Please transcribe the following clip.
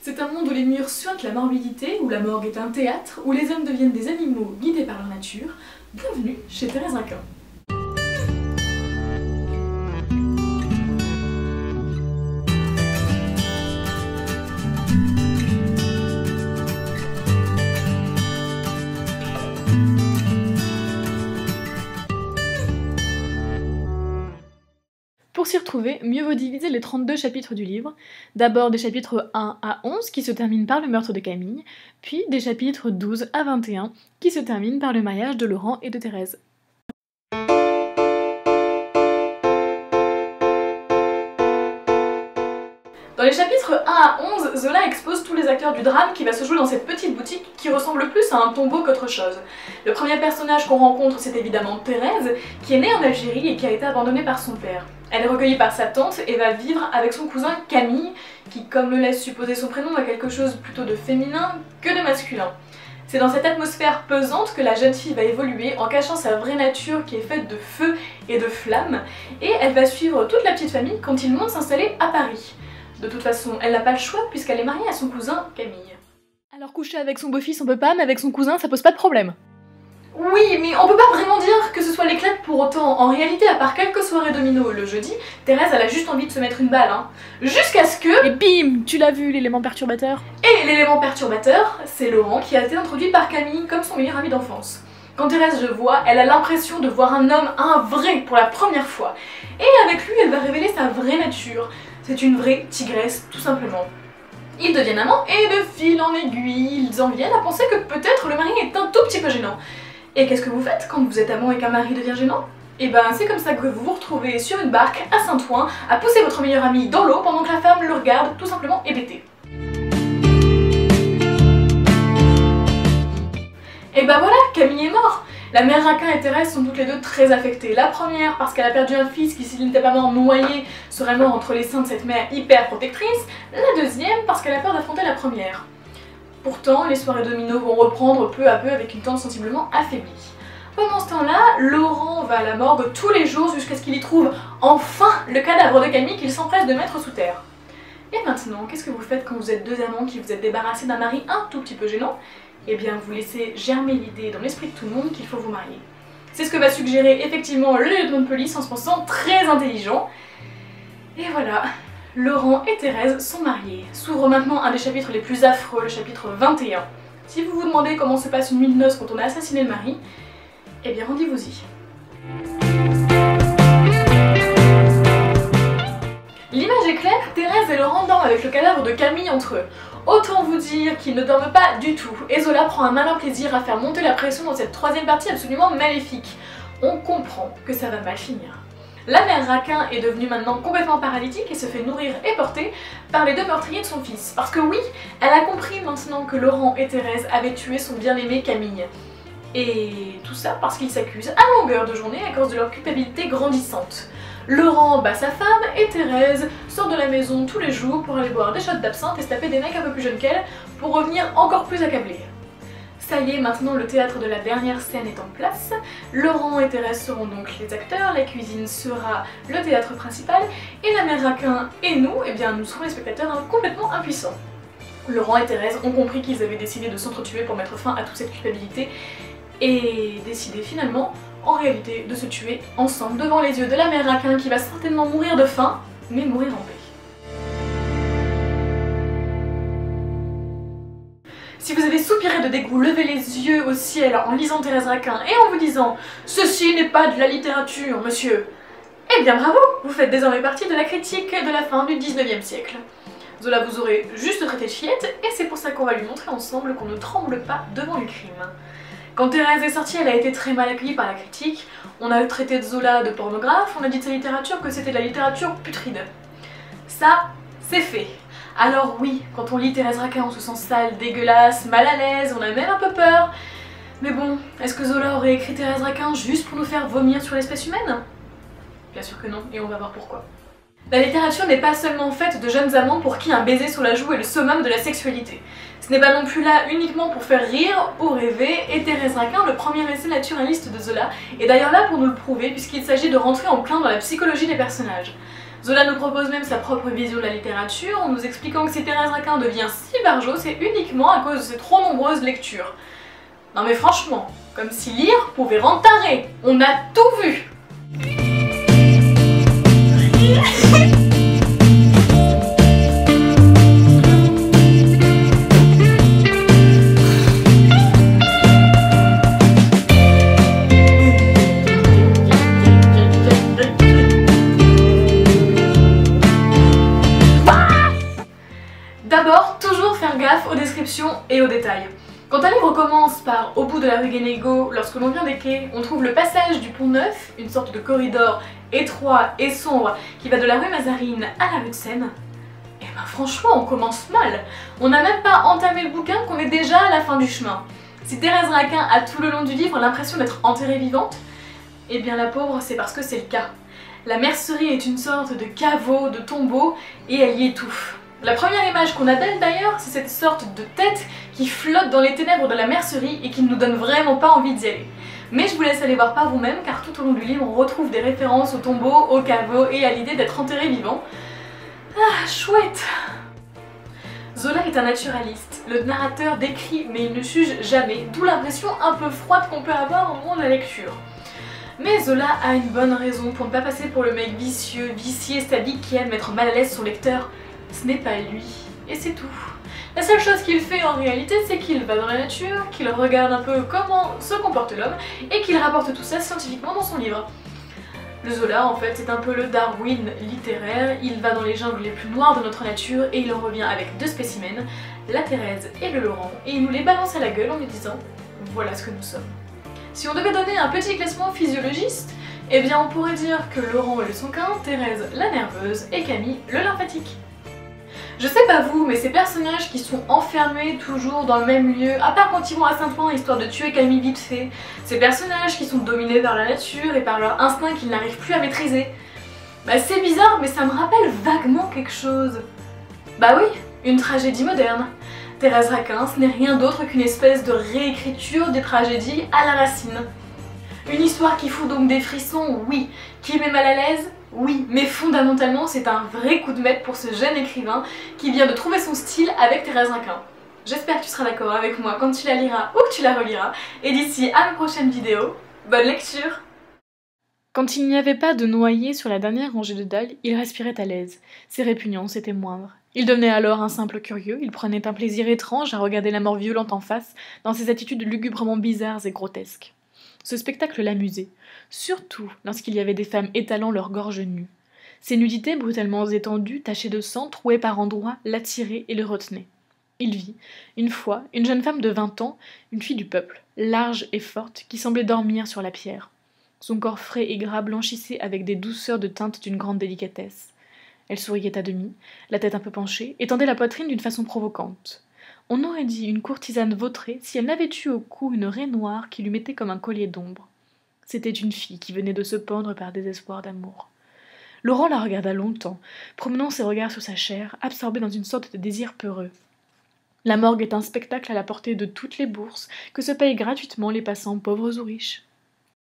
C'est un monde où les murs suintent la morbidité, où la morgue est un théâtre, où les hommes deviennent des animaux guidés par leur nature. Bienvenue chez Thérèse Raquin. Pour s'y retrouver, mieux vaut diviser les 32 chapitres du livre. D'abord des chapitres 1 à 11 qui se terminent par le meurtre de Camille, puis des chapitres 12 à 21 qui se terminent par le mariage de Laurent et de Thérèse. Dans les chapitres 1 à 11, Zola expose tous les acteurs du drame qui va se jouer dans cette petite boutique qui ressemble plus à un tombeau qu'autre chose. Le premier personnage qu'on rencontre, c'est évidemment Thérèse, qui est née en Algérie et qui a été abandonnée par son père. Elle est recueillie par sa tante et va vivre avec son cousin Camille, qui, comme le laisse supposer son prénom, a quelque chose plutôt de féminin que de masculin. C'est dans cette atmosphère pesante que la jeune fille va évoluer en cachant sa vraie nature qui est faite de feu et de flammes, et elle va suivre toute la petite famille quand ils montent s'installer à Paris. De toute façon, elle n'a pas le choix puisqu'elle est mariée à son cousin Camille. Alors coucher avec son beau-fils on peut pas, mais avec son cousin ça pose pas de problème. Oui, mais on peut pas vraiment dire que ce soit l'éclate pour autant. En réalité, à part quelques soirées domino le jeudi, Thérèse elle a juste envie de se mettre une balle, hein. Jusqu'à ce que... Et bim, tu l'as vu l'élément perturbateur. Et l'élément perturbateur, c'est Laurent qui a été introduit par Camille comme son meilleur ami d'enfance. Quand Thérèse le voit, elle a l'impression de voir un homme, un vrai, pour la première fois. Et avec lui, elle va révéler sa vraie nature. C'est une vraie tigresse, tout simplement. Ils deviennent amants, et de fil en aiguille, ils en viennent à penser que peut-être le mari est un tout petit peu gênant. Et qu'est-ce que vous faites quand vous êtes amant et qu'un mari devient gênant? Et ben c'est comme ça que vous vous retrouvez sur une barque à Saint-Ouen à pousser votre meilleur ami dans l'eau pendant que la femme le regarde tout simplement hébété. Et ben voilà, Camille est mort. La mère Raquin et Thérèse sont toutes les deux très affectées. La première parce qu'elle a perdu un fils qui, s'il n'était pas mort noyé, serait mort entre les seins de cette mère hyper protectrice. La deuxième parce qu'elle a peur d'affronter la première. Pourtant, les soirées domino vont reprendre peu à peu avec une tante sensiblement affaiblie. Pendant ce temps-là, Laurent va à la morgue tous les jours jusqu'à ce qu'il y trouve enfin le cadavre de Camille qu'il s'empresse de mettre sous terre. Et maintenant, qu'est-ce que vous faites quand vous êtes deux amants qui vous êtes débarrassés d'un mari un tout petit peu gênant? Eh bien, vous laissez germer l'idée dans l'esprit de tout le monde qu'il faut vous marier. C'est ce que va suggérer effectivement le lieutenant de police en se pensant très intelligent. Et voilà, Laurent et Thérèse sont mariés. S'ouvre maintenant un des chapitres les plus affreux, le chapitre 21. Si vous vous demandez comment se passe une nuit de noces quand on a assassiné le mari, eh bien rendez-vous-y. L'image est claire, Thérèse et Laurent dorment avec le cadavre de Camille entre eux. Autant vous dire qu'ils ne dorment pas du tout, et Zola prend un malin plaisir à faire monter la pression dans cette troisième partie absolument maléfique. On comprend que ça va mal finir. La mère Raquin est devenue maintenant complètement paralytique et se fait nourrir et porter par les deux meurtriers de son fils. Parce que oui, elle a compris maintenant que Laurent et Thérèse avaient tué son bien-aimé Camille. Et tout ça parce qu'ils s'accusent à longueur de journée à cause de leur culpabilité grandissante. Laurent bat sa femme et Thérèse sort de la maison tous les jours pour aller boire des shots d'absinthe et se taper des mecs un peu plus jeunes qu'elle pour revenir encore plus accablée. Ça y est, maintenant le théâtre de la dernière scène est en place. Laurent et Thérèse seront donc les acteurs, la cuisine sera le théâtre principal et la mère Raquin et nous, eh bien nous serons les spectateurs complètement impuissants. Laurent et Thérèse ont compris qu'ils avaient décidé de s'entretuer pour mettre fin à toute cette culpabilité et décidé finalement en réalité de se tuer ensemble devant les yeux de la mère Raquin qui va certainement mourir de faim, mais mourir en paix. Si vous avez soupiré de dégoût, levez les yeux au ciel en lisant Thérèse Raquin et en vous disant « Ceci n'est pas de la littérature, monsieur !» Eh bien bravo, vous faites désormais partie de la critique de la fin du 19e siècle. Zola vous aurait juste traité de fillette et c'est pour ça qu'on va lui montrer ensemble qu'on ne tremble pas devant le crime. Quand Thérèse est sortie, elle a été très mal accueillie par la critique. On a traité de Zola de pornographe, on a dit de sa littérature que c'était de la littérature putride. Ça, c'est fait. Alors oui, quand on lit Thérèse Raquin, on se sent sale, dégueulasse, mal à l'aise, on a même un peu peur. Mais bon, est-ce que Zola aurait écrit Thérèse Raquin juste pour nous faire vomir sur l'espèce humaine? Bien sûr que non, et on va voir pourquoi. La littérature n'est pas seulement faite de jeunes amants pour qui un baiser sur la joue est le summum de la sexualité. Ce n'est pas non plus là uniquement pour faire rire ou rêver, et Thérèse Raquin, le premier essai naturaliste de Zola, est d'ailleurs là pour nous le prouver puisqu'il s'agit de rentrer en plein dans la psychologie des personnages. Zola nous propose même sa propre vision de la littérature en nous expliquant que si Thérèse Raquin devient si barjot, c'est uniquement à cause de ses trop nombreuses lectures. Non mais franchement, comme si lire pouvait rendre taré, on a tout vu. D'abord, toujours faire gaffe aux descriptions et aux détails. Quand un livre commence par « Au bout de la rue Guénégaud », lorsque l'on vient des quais, on trouve le passage du Pont Neuf, une sorte de corridor étroit et sombre qui va de la rue Mazarine à la rue de Seine. Et ben franchement, on commence mal. On n'a même pas entamé le bouquin qu'on est déjà à la fin du chemin. Si Thérèse Raquin a tout le long du livre l'impression d'être enterrée vivante, eh bien la pauvre, c'est parce que c'est le cas. La mercerie est une sorte de caveau, de tombeau, et elle y étouffe. La première image qu'on a d'elle d'ailleurs, c'est cette sorte de tête qui flotte dans les ténèbres de la mercerie et qui ne nous donne vraiment pas envie d'y aller. Mais je vous laisse aller voir par vous-même car tout au long du livre on retrouve des références au tombeau, au caveau et à l'idée d'être enterré vivant. Ah, chouette! Zola est un naturaliste. Le narrateur décrit mais il ne juge jamais, d'où l'impression un peu froide qu'on peut avoir au moment de la lecture. Mais Zola a une bonne raison pour ne pas passer pour le mec vicieux, vicié, sadique qui aime mettre mal à l'aise son lecteur. Ce n'est pas lui, et c'est tout. La seule chose qu'il fait en réalité, c'est qu'il va dans la nature, qu'il regarde un peu comment se comporte l'homme, et qu'il rapporte tout ça scientifiquement dans son livre. Le Zola, en fait, c'est un peu le Darwin littéraire, il va dans les jungles les plus noires de notre nature, et il en revient avec deux spécimens, la Thérèse et le Laurent, et il nous les balance à la gueule en nous disant « voilà ce que nous sommes ». Si on devait donner un petit classement physiologiste, eh bien on pourrait dire que Laurent est le sanguin, Thérèse la nerveuse, et Camille le lymphatique. Je sais pas vous, mais ces personnages qui sont enfermés toujours dans le même lieu, à part quand ils vont à Saint-Ouen histoire de tuer Camille vite fait, ces personnages qui sont dominés par la nature et par leur instinct qu'ils n'arrivent plus à maîtriser, bah c'est bizarre mais ça me rappelle vaguement quelque chose. Bah oui, une tragédie moderne. Thérèse Raquin, ce n'est rien d'autre qu'une espèce de réécriture des tragédies à la racine. Une histoire qui fout donc des frissons, oui, qui met mal à l'aise, oui, mais fondamentalement c'est un vrai coup de maître pour ce jeune écrivain qui vient de trouver son style avec Thérèse Raquin. J'espère que tu seras d'accord avec moi quand tu la liras ou que tu la reliras, et d'ici à mes prochaines vidéos, bonne lecture! Quand il n'y avait pas de noyer sur la dernière rangée de dalles, il respirait à l'aise. Ses répugnances étaient moindres. Il devenait alors un simple curieux, il prenait un plaisir étrange à regarder la mort violente en face, dans ses attitudes lugubrement bizarres et grotesques. Ce spectacle l'amusait, surtout lorsqu'il y avait des femmes étalant leurs gorges nues. Ces nudités brutalement étendues, tachées de sang, trouées par endroits, l'attiraient et le retenaient. Il vit, une fois, une jeune femme de 20 ans, une fille du peuple, large et forte, qui semblait dormir sur la pierre. Son corps frais et gras blanchissait avec des douceurs de teinte d'une grande délicatesse. Elle souriait à demi, la tête un peu penchée, et tendait la poitrine d'une façon provocante. On aurait dit une courtisane vautrée si elle n'avait eu au cou une raie noire qui lui mettait comme un collier d'ombre. C'était une fille qui venait de se pendre par désespoir d'amour. Laurent la regarda longtemps, promenant ses regards sur sa chair, absorbé dans une sorte de désir peureux. La morgue est un spectacle à la portée de toutes les bourses que se payent gratuitement les passants pauvres ou riches.